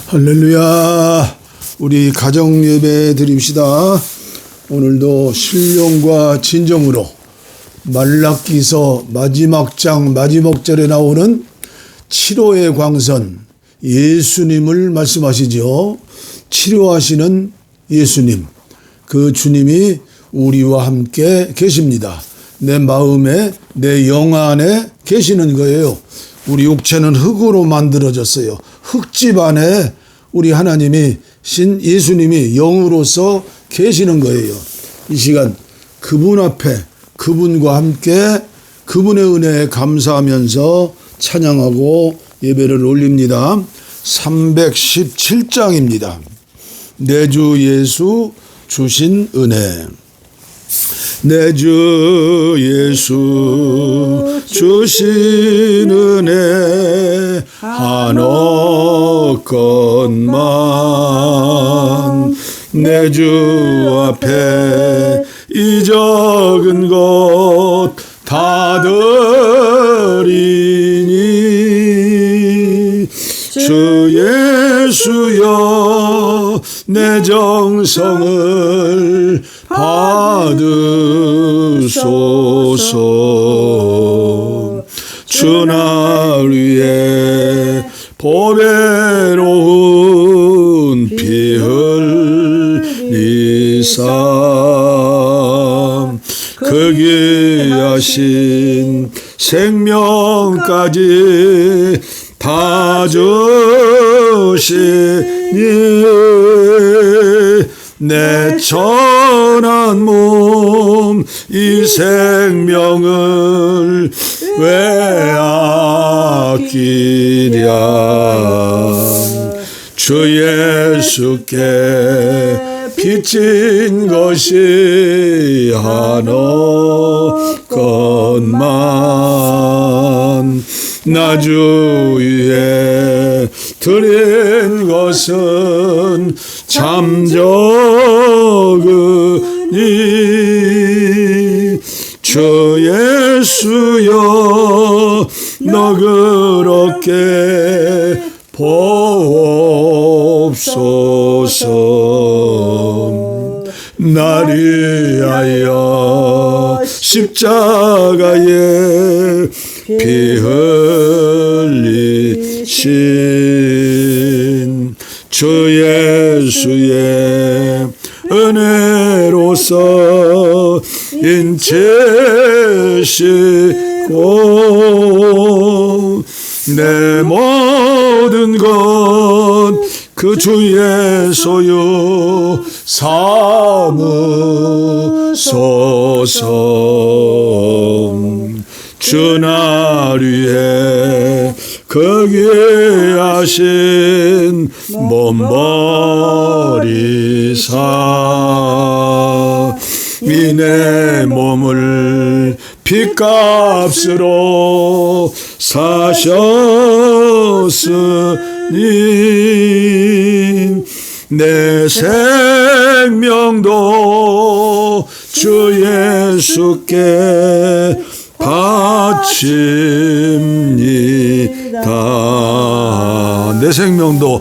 할렐루야. 우리 가정 예배 드립시다. 오늘도 신령과 진정으로 말라기서 마지막 장 마지막 절에 나오는 7호의 광선 예수님을 말씀하시죠. 치료하시는 예수님, 그 주님이 우리와 함께 계십니다. 내 마음에, 내 영 안에 계시는 거예요. 우리 육체는 흙으로 만들어졌어요. 흙집 안에 우리 하나님이 신 예수님이 영으로서 계시는 거예요. 이 시간 그분 앞에 그분과 함께 그분의 은혜에 감사하면서 찬양하고 예배를 올립니다. 317장입니다. 내 주 예수 주신 은혜. 내 주 예수 주신 은혜 한없건만 내 주 앞에 이 적은 것 다 드리니 주 예수여 내 정성을 받으소서. 주 날 위해 보배로운 피 흘리사 그 귀하신 생명까지 다 주시니 내 천한 몸 이 생명을 왜 아끼랴. 주 예수께 빚진 것이 한없건만 나 주 위에 드린 것은 참 적으니 주 예수여 너 그렇게 보옵소서. 날 위하여 십자가에 피 흘리신 주 예수의 은혜로서 인치시고 내 모든 것 그 주의 소유 삼으소서. 주 날 위해 그 귀하신 몸 버리사 이 내 몸을 핏값으로 사셨으니 내 생명도 주 예수께 바칩니다. 내 생명도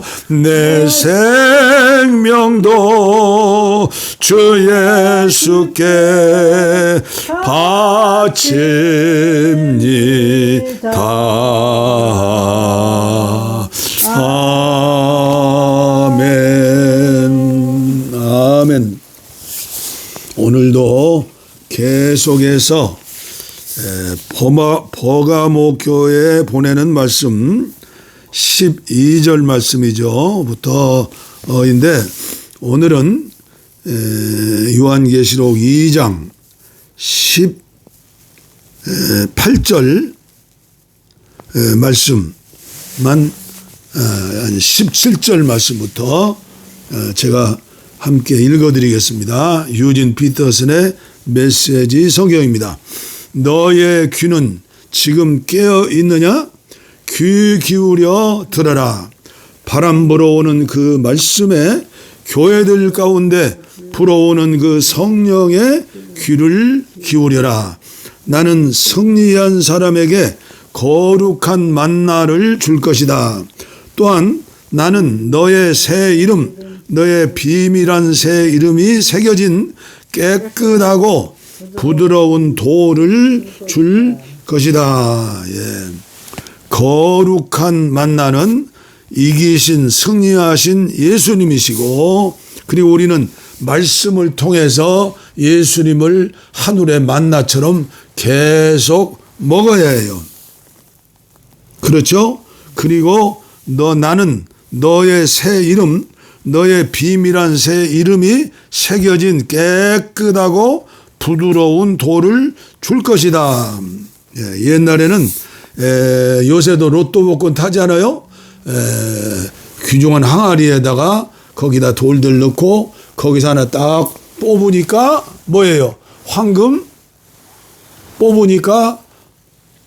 주 예수께 바칩니다. 아멘. 아멘. 오늘도 계속해서 버가모 교회에 보내는 말씀 12절 말씀이죠. 부터인데 오늘은 요한계시록 2장 18절 말씀만 17절 말씀부터 제가 함께 읽어드리겠습니다. 유진 피터슨의 메시지 성경입니다. 너의 귀는 지금 깨어 있느냐? 귀 기울여 들어라. 바람 불어오는 그 말씀에 교회들 가운데 불어오는 그 성령의 귀를 기울여라. 나는 승리한 사람에게 거룩한 만나를 줄 것이다. 또한 나는 너의 새 이름, 너의 비밀한 새 이름이 새겨진 깨끗하고 부드러운 돌을 줄 것이다. 예. 거룩한 만나는 이기신 승리하신 예수님이시고, 그리고 우리는 말씀을 통해서 예수님을 하늘의 만나처럼 계속 먹어야 해요. 그렇죠? 그리고 나는 너의 새 이름, 너의 비밀한 새 이름이 새겨진 깨끗하고 부드러운 돌을 줄 것이다. 예, 옛날에는 요새도 로또 복권 타잖아요. 귀중한 항아리에다가 거기다 돌들 넣고 거기서 하나 딱 뽑으니까 뭐예요? 황금? 뽑으니까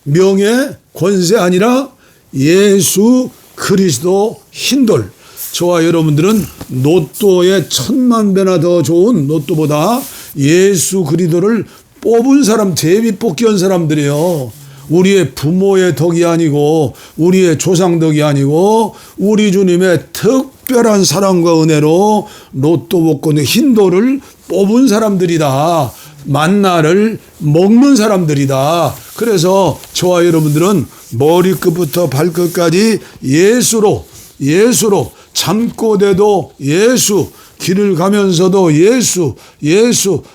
명예, 권세 아니라 예수 그리스도 흰돌. 저와 여러분들은 로또의 1000만 배나 더 좋은 로또보다 예수 그리스도를 뽑은 사람, 제비 뽑기 한 사람들이에요. 우리의 부모의 덕이 아니고 우리의 조상 덕이 아니고 우리 주님의 특별한 사랑과 은혜로 로또 복권의 흰돌을 뽑은 사람들이다. 만나를 먹는 사람들이다. 그래서 저와 여러분들은 머리끝부터 발끝까지 예수로 잠꼬대도 예수, 길을 가면서도 예수,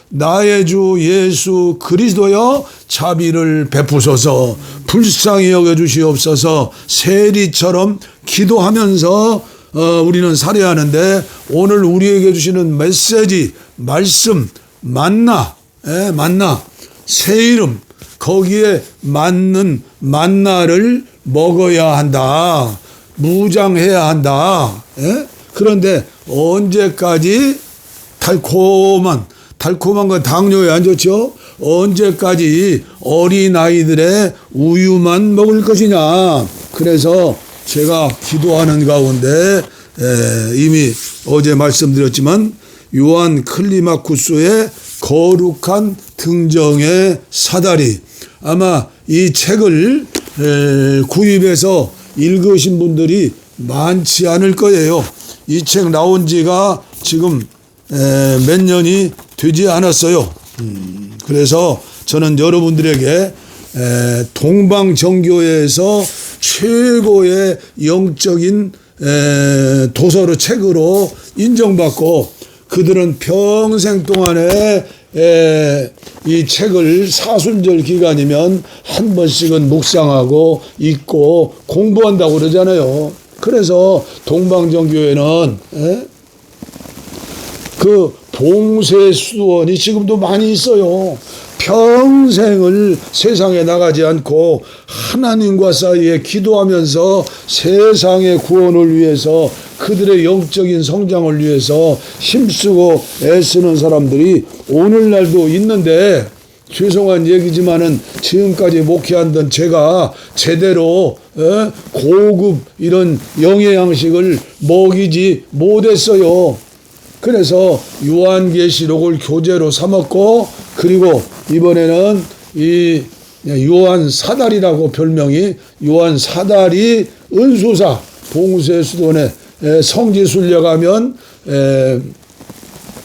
나의 주 예수 그리스도여 자비를 베푸소서, 불쌍히 여겨주시옵소서. 세리처럼 기도하면서 우리는 살아야 하는데, 오늘 우리에게 주시는 메시지, 말씀, 만나, 새 이름, 거기에 맞는 만나를 먹어야 한다. 무장해야 한다. 그런데 언제까지 달콤한 건 당뇨에 안 좋죠? 언제까지 어린아이들의 우유만 먹을 것이냐. 그래서 제가 기도하는 가운데 이미 어제 말씀드렸지만 요한 클리마쿠스의 거룩한 등정의 사다리, 아마 이 책을 구입해서 읽으신 분들이 많지 않을 거예요. 이 책 나온 지가 지금 몇 년이 되지 않았어요. 그래서 저는 여러분들에게 동방정교회에서 최고의 영적인 도서로, 책으로 인정받고, 그들은 평생 동안에 이 책을 사순절 기간이면 한 번씩은 묵상하고 읽고 공부한다고 그러잖아요. 그래서 동방정교회는 그 봉쇄수도원이 지금도 많이 있어요. 평생을 세상에 나가지 않고 하나님과 사이에 기도하면서 세상의 구원을 위해서, 그들의 영적인 성장을 위해서 힘쓰고 애쓰는 사람들이 오늘날도 있는데, 죄송한 얘기지만은 지금까지 목회하던 제가 제대로 고급 이런 영의 양식을 먹이지 못했어요. 그래서 요한계시록을 교재로 삼았고, 그리고 이번에는 이 요한 사다리라고 별명이, 요한 사다리 은수사, 봉쇄수도원에 성지 순례가면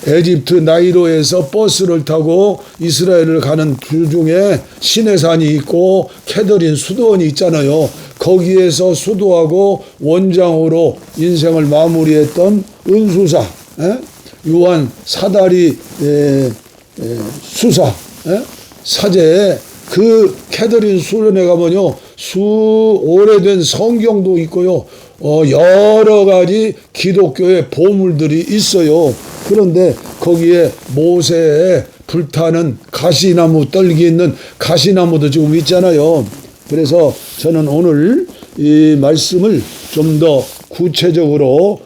에집트 나이로에서 버스를 타고 이스라엘을 가는 도중에 시내산이 있고 캐더린 수도원이 있잖아요. 거기에서 수도하고 원장으로 인생을 마무리했던 은수사, 요한 사다리 수사, 사제에 그 캐더린 수련회 가면요, 오래된 성경도 있고요, 여러 가지 기독교의 보물들이 있어요. 그런데 거기에 모세의 불타는 가시나무, 떨기 있는 가시나무도 지금 있잖아요. 그래서 저는 오늘 이 말씀을 좀 더 구체적으로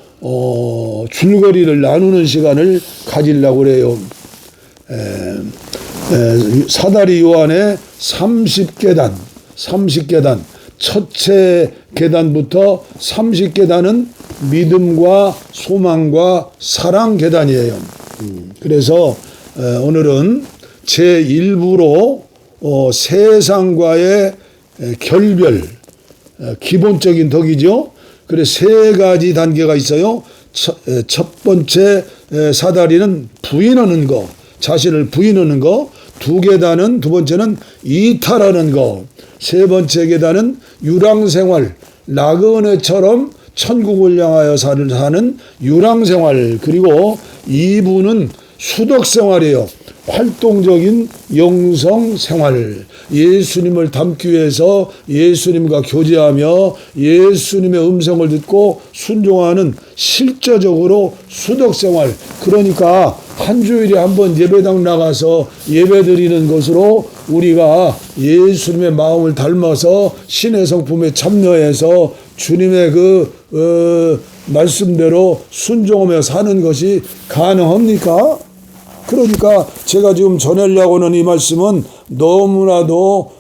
줄거리를 나누는 시간을 가지려고 그래요. 사다리 요한의 30계단, 첫째 계단부터 30계단은 믿음과 소망과 사랑 계단이에요. 그래서 오늘은 제1부로 세상과의 결별, 기본적인 덕이죠. 그래 세 가지 단계가 있어요. 첫 번째 사다리는 부인하는 거, 자신을 부인하는 거. 두 번째는 이탈하는 거. 세 번째 계단은 유랑생활, 나그네처럼 천국을 향하여 사는 유랑생활. 그리고 2부는 수덕생활이에요. 활동적인 영성생활. 예수님을 닮기 위해서 예수님과 교제하며 예수님의 음성을 듣고 순종하는 실제적으로 수덕생활. 그러니까 한 주일에 한 번 예배당 나가서 예배드리는 것으로 우리가 예수님의 마음을 닮아서 신의 성품에 참여해서 주님의 말씀대로 순종하며 사는 것이 가능합니까? 그러니까 제가 지금 전하려고 하는 이 말씀은 너무나도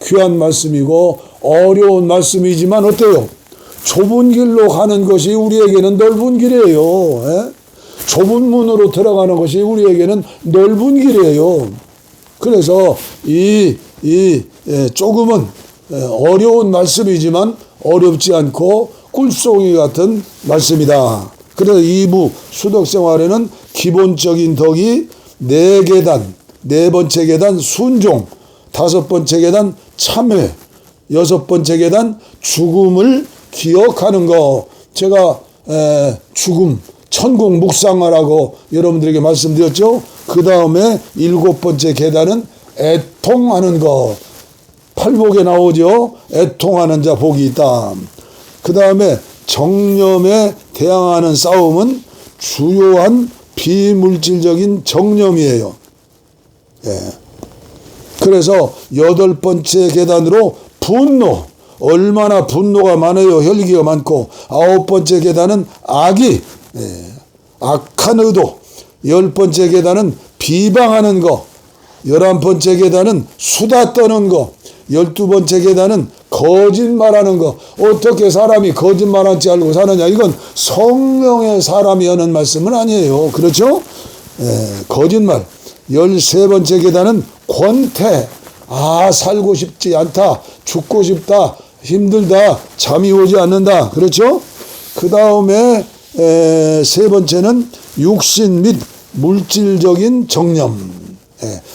귀한 말씀이고 어려운 말씀이지만 어때요? 좁은 길로 가는 것이 우리에게는 넓은 길이에요. 좁은 문으로 들어가는 것이 우리에게는 넓은 길이에요. 그래서 조금은 어려운 말씀이지만 어렵지 않고 꿀송이 같은 말씀이다. 그래서 2부 수덕생활에는 기본적인 덕이 4계단, 네 번째 계단 순종, 5번째 계단 참회, 6번째 계단 죽음을 기억하는 거. 제가 죽음, 천국 묵상하라고 여러분들에게 말씀드렸죠. 그 다음에 7번째 계단은 애통하는 거. 팔복에 나오죠. 애통하는 자 복이 있다. 그 다음에 정념에 대항하는 싸움은 주요한 비물질적인 정념이에요. 그래서 8번째 계단으로 분노. 얼마나 분노가 많아요. 혈기가 많고. 9번째 계단은 악이, 악한 의도. 10번째 계단은 비방하는 거. 11번째 계단은 수다 떠는 거. 12번째 계단은 거짓말하는 거. 어떻게 사람이 거짓말하지 않고 사느냐. 이건 성령의 사람이 하는 말씀은 아니에요. 그렇죠? 거짓말. 13번째 계단은 권태. 살고 싶지 않다. 죽고 싶다. 힘들다. 잠이 오지 않는다. 그렇죠? 그 다음에 세 번째는 육신 및 물질적인 정념.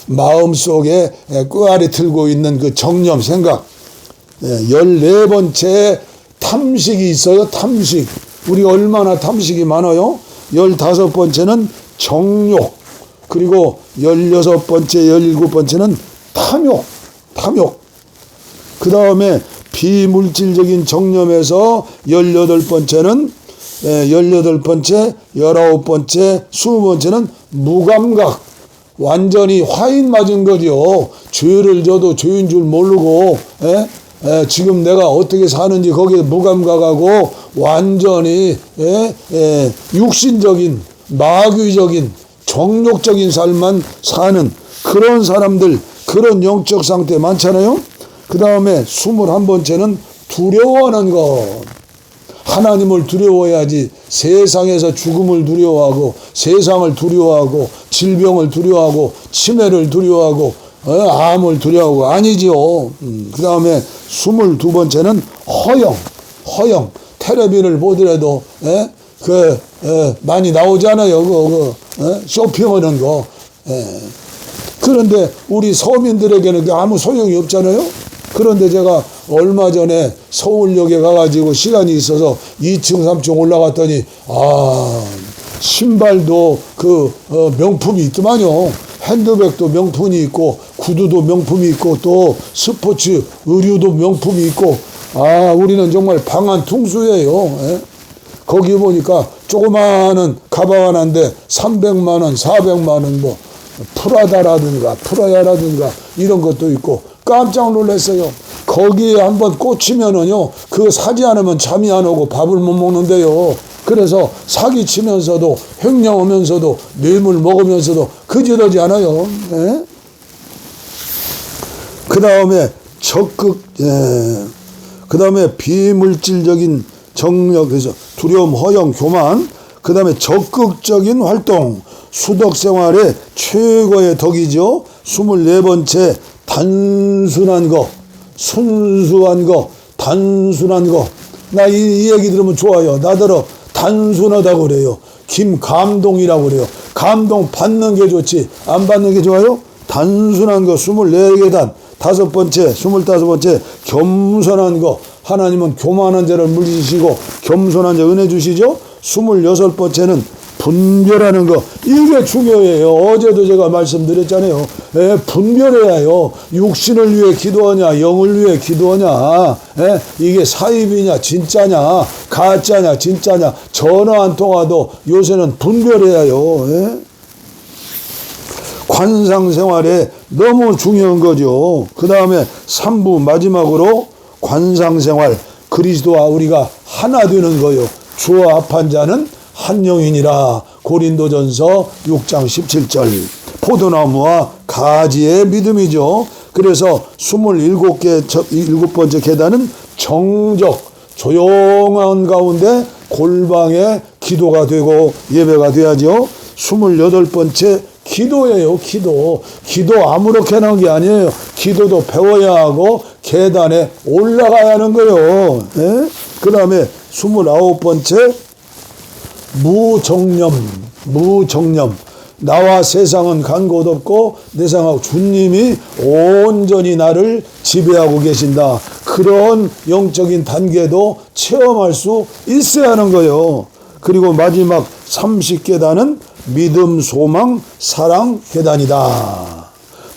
마음속에 끄아리 틀고 있는 그 정념 생각. 14번째 탐식이 있어요. 탐식. 우리 얼마나 탐식이 많아요. 15번째는 정욕. 그리고 16번째 17번째는 탐욕. 그 다음에 비물질적인 정념에서 18번째는 19번째 20번째는 무감각. 완전히 화인 맞은 거죠. 죄를 져도 죄인 줄 모르고 지금 내가 어떻게 사는지 거기에 무감각하고 완전히 육신적인 마귀적인 정욕적인 삶만 사는 그런 사람들, 그런 영적 상태 많잖아요. 그 다음에 21번째는 두려워하는 것. 하나님을 두려워해야지. 세상에서 죽음을 두려워하고 세상을 두려워하고 질병을 두려워하고 치매를 두려워하고 암을 두려워하고 아니지요. 그 다음에 22번째는 허영. 텔레비를 보더라도 많이 나오잖아요. 쇼핑하는 거. 그런데 우리 서민들에게는 아무 소용이 없잖아요. 그런데 제가 얼마 전에 서울역에 가가지고 시간이 있어서 2층 3층 올라갔더니 신발도 명품이 있더만요. 핸드백도 명품이 있고 구두도 명품이 있고 또 스포츠 의류도 명품이 있고 우리는 정말 방한 퉁수예요. 거기 보니까 조그마한 가방 하나인데 300만 원 400만 원 뭐 프라야라든가 이런 것도 있고 깜짝 놀랐어요. 거기에 한번 꽂히면은요, 그거 사지 않으면 잠이 안 오고 밥을 못 먹는데요. 그래서 사기치면서도 횡령하면서도 뇌물 먹으면서도 그지러지 않아요. 그 다음에 그 다음에 비물질적인 정력에서 두려움, 허영, 교만. 그 다음에 적극적인 활동. 수덕생활의 최고의 덕이죠. 24번째 단순한 거, 순수한 거, 단순한 거. 나 이 얘기 들으면 좋아요. 나더러 단순하다고 그래요. 김감동이라고 그래요. 감동 받는 게 좋지 안 받는 게 좋아요? 단순한 거 24계단, 5번째 25번째 겸손한 거. 하나님은 교만한 자를 물리시고 겸손한 자 은혜 주시죠. 26번째는 분별하는 거. 이게 중요해요. 어제도 제가 말씀드렸잖아요. 분별해야 해요. 육신을 위해 기도하냐 영을 위해 기도하냐. 이게 사입이냐 진짜냐 가짜냐 진짜냐 전화 한 통화도 요새는 분별해야 해요. 관상생활에 너무 중요한 거죠. 그 다음에 3부 마지막으로 관상생활. 그리스도와 우리가 하나 되는 거요. 주와 합한 자는 한 영이니라. 고린도전서 6장 17절. 포도나무와 가지의 믿음이죠. 그래서 27번째 계단은 정적, 조용한 가운데 골방에 기도가 되고 예배가 돼야죠. 28번째 기도예요. 기도 아무렇게나 하는 게 아니에요. 기도도 배워야 하고 계단에 올라가야 하는 거예요. 그 다음에 29번째 무정념. 나와 세상은 간 곳 없고 내 생각하고 주님이 온전히 나를 지배하고 계신다. 그런 영적인 단계도 체험할 수 있어야 하는 거예요. 그리고 마지막 30계단은 믿음, 소망, 사랑 계단이다.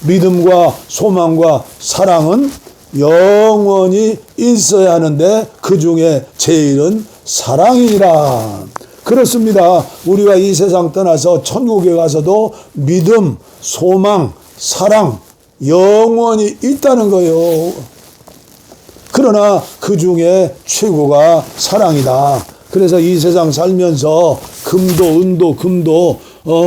믿음과 소망과 사랑은 영원히 있어야 하는데 그 중에 제일은 사랑이니라. 그렇습니다. 우리가 이 세상 떠나서 천국에 가서도 믿음, 소망, 사랑 영원히 있다는 거예요. 그러나 그 중에 최고가 사랑이다. 그래서 이 세상 살면서 금도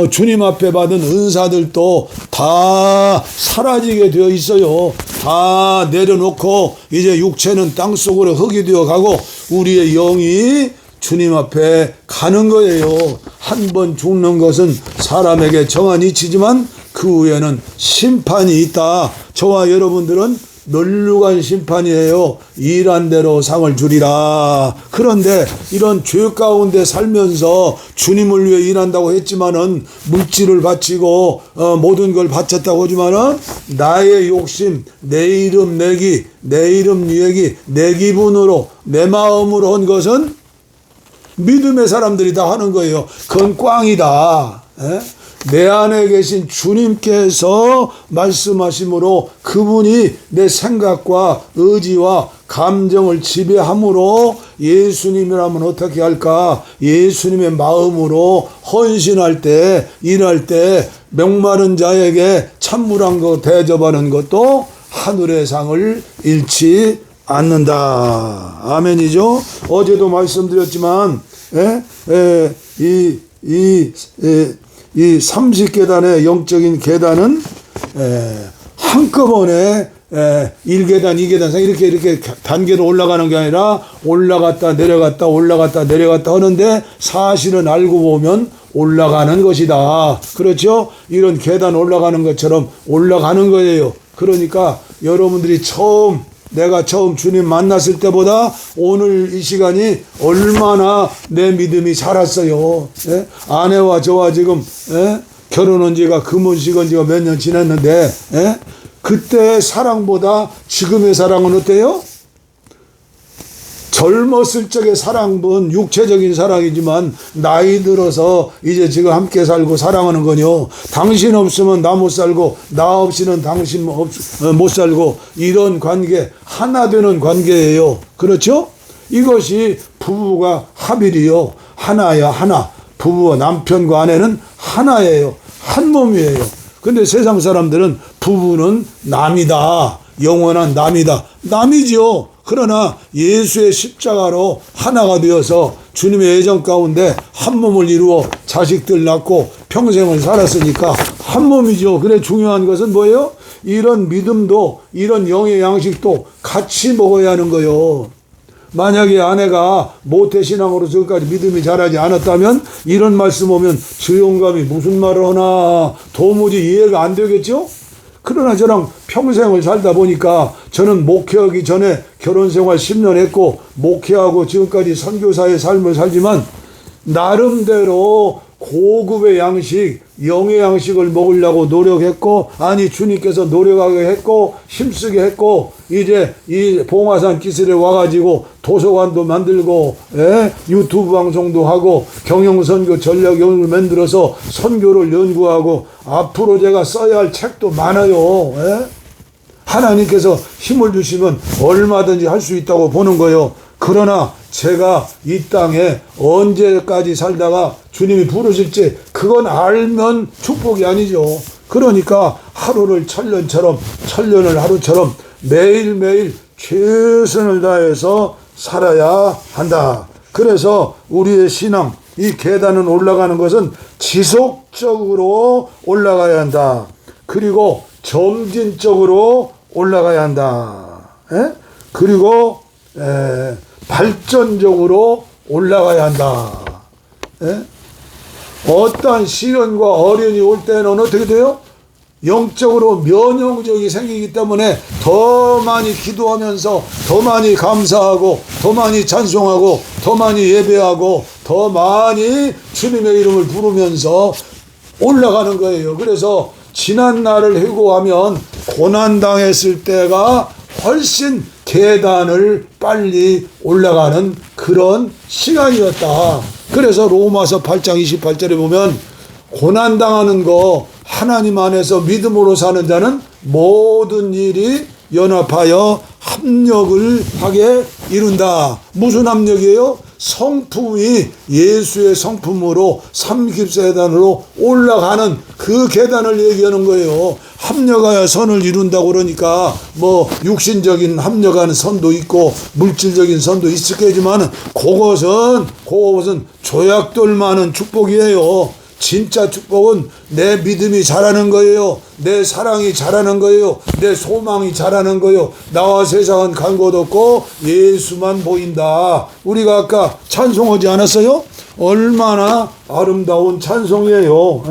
주님 앞에 받은 은사들도 다 사라지게 되어 있어요. 다 내려놓고 이제 육체는 땅속으로 흙이 되어 가고 우리의 영이 주님 앞에 가는 거예요. 한 번 죽는 것은 사람에게 정한 이치지만 그 후에는 심판이 있다. 저와 여러분들은 멸류관 심판이에요. 일한 대로 상을 주리라. 그런데 이런 죄 가운데 살면서 주님을 위해 일한다고 했지만은 물질을 바치고 모든 걸 바쳤다고 하지만은 나의 욕심, 내 이름 내기, 내 이름 얘기, 내 기분으로 내 마음으로 한 것은 믿음의 사람들이 다 하는 거예요. 그건 꽝이다. 내 안에 계신 주님께서 말씀하심으로 그분이 내 생각과 의지와 감정을 지배함으로 예수님이라면 어떻게 할까? 예수님의 마음으로 헌신할 때, 일할 때 목마른 자에게 찬물한 거 대접하는 것도 하늘의 상을 잃지 않는다. 아멘이죠. 어제도 말씀드렸지만 이 30계단의 영적인 계단은 한꺼번에 1계단, 2계단 이렇게 단계로 올라가는 게 아니라 올라갔다 내려갔다 올라갔다 내려갔다 하는데 사실은 알고 보면 올라가는 것이다. 그렇죠? 이런 계단 올라가는 것처럼 올라가는 거예요. 그러니까 여러분들이 내가 처음 주님 만났을 때보다 오늘 이 시간이 얼마나 내 믿음이 자랐어요. 아내와 저와 지금 결혼한 지가 금혼식은 지가 몇 년 지났는데 그때의 사랑보다 지금의 사랑은 어때요? 젊었을 적의 사랑은 육체적인 사랑이지만 나이 들어서 이제 지금 함께 살고 사랑하는 거요. 당신 없으면 나 못 살고 나 없이는 당신 못 살고 이런 관계 하나 되는 관계예요. 그렇죠? 이것이 부부가 합일이요. 하나야 하나. 부부와 남편과 아내는 하나예요. 한 몸이에요. 근데 세상 사람들은 부부는 남이다. 영원한 남이다. 남이죠. 그러나 예수의 십자가로 하나가 되어서 주님의 애정 가운데 한 몸을 이루어 자식들 낳고 평생을 살았으니까 한 몸이죠. 그래 중요한 것은 뭐예요? 이런 믿음도 이런 영의 양식도 같이 먹어야 하는 거예요. 만약에 아내가 모태신앙으로 저기까지 믿음이 자라지 않았다면 이런 말씀 오면 저 영감이 무슨 말을 하나 도무지 이해가 안 되겠죠? 그러나 저랑 평생을 살다 보니까 저는 목회하기 전에 결혼생활 10년 했고 목회하고 지금까지 선교사의 삶을 살지만 나름대로 고급의 양식, 영의 양식을 먹으려고 노력했고, 아니 주님께서 노력하게 했고 힘쓰게 했고, 이제 이 봉화산 기슬에 와가지고 도서관도 만들고, 유튜브 방송도 하고 경영선교 전략영을 만들어서 선교를 연구하고, 앞으로 제가 써야 할 책도 많아요. 하나님께서 힘을 주시면 얼마든지 할 수 있다고 보는 거예요. 그러나 제가 이 땅에 언제까지 살다가 주님이 부르실지 그건 알면 축복이 아니죠. 그러니까 하루를 천년처럼, 천년을 하루처럼 매일매일 최선을 다해서 살아야 한다. 그래서 우리의 신앙, 이 계단은 올라가는 것은 지속적으로 올라가야 한다. 그리고 점진적으로 올라가야 한다. 그리고 발전적으로 올라가야 한다. 어떠한 시련과 어려움이 올 때는 어떻게 돼요? 영적으로 면역력이 생기기 때문에 더 많이 기도하면서 더 많이 감사하고 더 많이 찬송하고 더 많이 예배하고 더 많이 주님의 이름을 부르면서 올라가는 거예요. 그래서 지난 날을 회고하면 고난당했을 때가 훨씬 계단을 빨리 올라가는 그런 시간이었다. 그래서 로마서 8장 28절에 보면 고난당하는 거 하나님 안에서 믿음으로 사는 자는 모든 일이 연합하여 합력을 하게 이룬다. 무슨 합력이에요? 성품이 예수의 성품으로 삼깁계단으로 올라가는 그 계단을 얘기하는 거예요. 합력하여 선을 이룬다고 그러니까 뭐 육신적인 합력하는 선도 있고 물질적인 선도 있겠지만 그것은 조약돌 많은 축복이에요. 진짜 축복은 내 믿음이 자라는 거예요. 내 사랑이 자라는 거예요. 내 소망이 자라는 거예요. 나와 세상은 간 곳 없고 예수만 보인다. 우리가 아까 찬송하지 않았어요? 얼마나 아름다운 찬송이에요.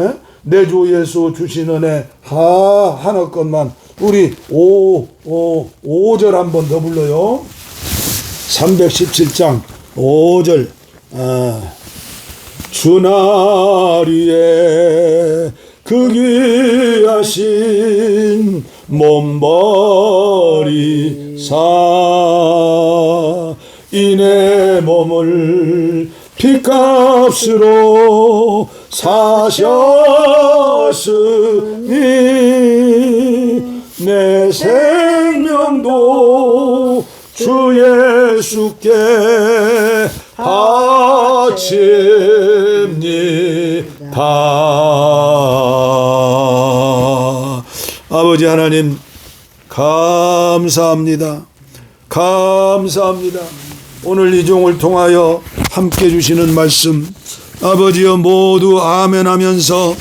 내 주 예수 주신 은혜 하나 것만 우리 5절 한 번 더 불러요. 317장 5절 주날 위에 그 귀하신 몸 버리사 이내 몸을 피값으로 사셨으니 내 생명도 주 예수께 바칩니다. 아버지 하나님 감사합니다. 감사합니다. 오늘 이 종을 통하여 함께 주시는 말씀 아버지여 모두 아멘 하면서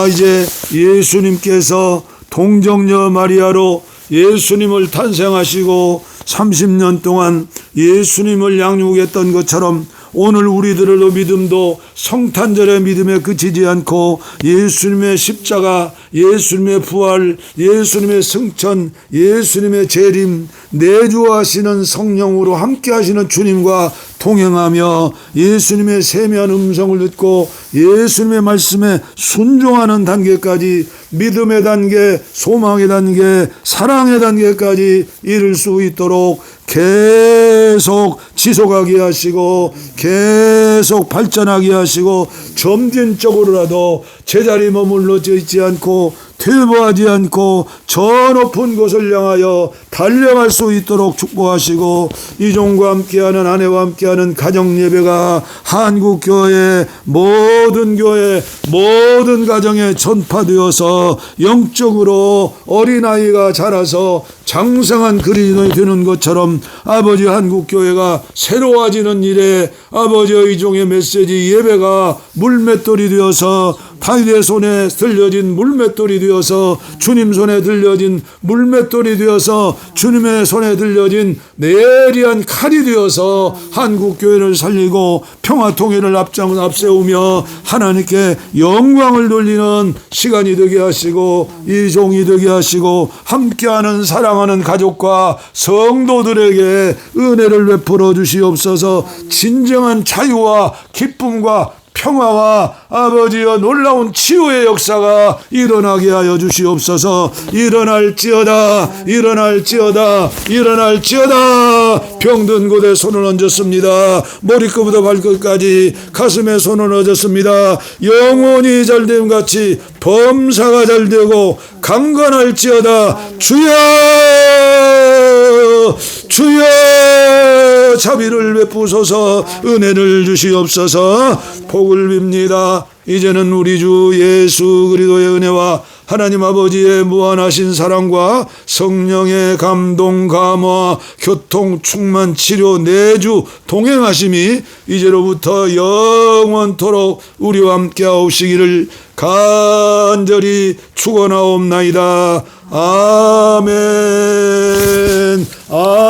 이제 예수님께서 동정녀 마리아로 예수님을 탄생하시고 30년 동안 예수님을 양육했던 것처럼 오늘 우리들의 믿음도 성탄절의 믿음에 그치지 않고 예수님의 십자가, 예수님의 부활, 예수님의 승천, 예수님의 재림, 내주하시는 성령으로 함께 하시는 주님과 동행하며 예수님의 세미한 음성을 듣고 예수님의 말씀에 순종하는 단계까지 믿음의 단계, 소망의 단계, 사랑의 단계까지 이룰 수 있도록 계속 지속하게 하시고 계속 발전하게 하시고 점진적으로라도 제자리 머물러 있지 않고 퇴보하지 않고 저 높은 곳을 향하여 달려갈 수 있도록 축복하시고 이종과 함께하는 아내와 함께하는 가정예배가 한국교회 모든 교회 모든 가정에 전파되어서 영적으로 어린아이가 자라서 장성한 그리스도인이 되는 것처럼 아버지 한국교회가 새로워지는 일에 아버지의 이종의 메시지 예배가 물맷돌이 되어서 다윗의 손에 들려진 물맷돌이 되어서 주님 손에 들려진 물맷돌이 되어서 주님의 손에 들려진 내리한 칼이 되어서 한국교회를 살리고 평화통일을 앞세우며 하나님께 영광을 돌리는 시간이 되게 하시고 이 종이 되게 하시고 함께하는 사랑하는 가족과 성도들에게 은혜를 베풀어 주시옵소서. 진정한 자유와 기쁨과 평화와 아버지여 놀라운 치유의 역사가 일어나게 하여 주시옵소서. 일어날지어다 일어날지어다 일어날지어다. 병든 곳에 손을 얹었습니다. 머리끝부터 발끝까지 가슴에 손을 얹었습니다. 영혼이 잘됨같이 범사가 잘되고 강건할지어다. 주여 주여 자비를 베푸소서. 은혜를 주시옵소서. 복을 빕니다. 이제는 우리 주 예수 그리스도의 은혜와 하나님 아버지의 무한하신 사랑과 성령의 감동 감화 교통 충만 치료 내주 동행하심이 이제로부터 영원토록 우리와 함께 하시기를 간절히 축원하옵나이다. 아멘. 아멘.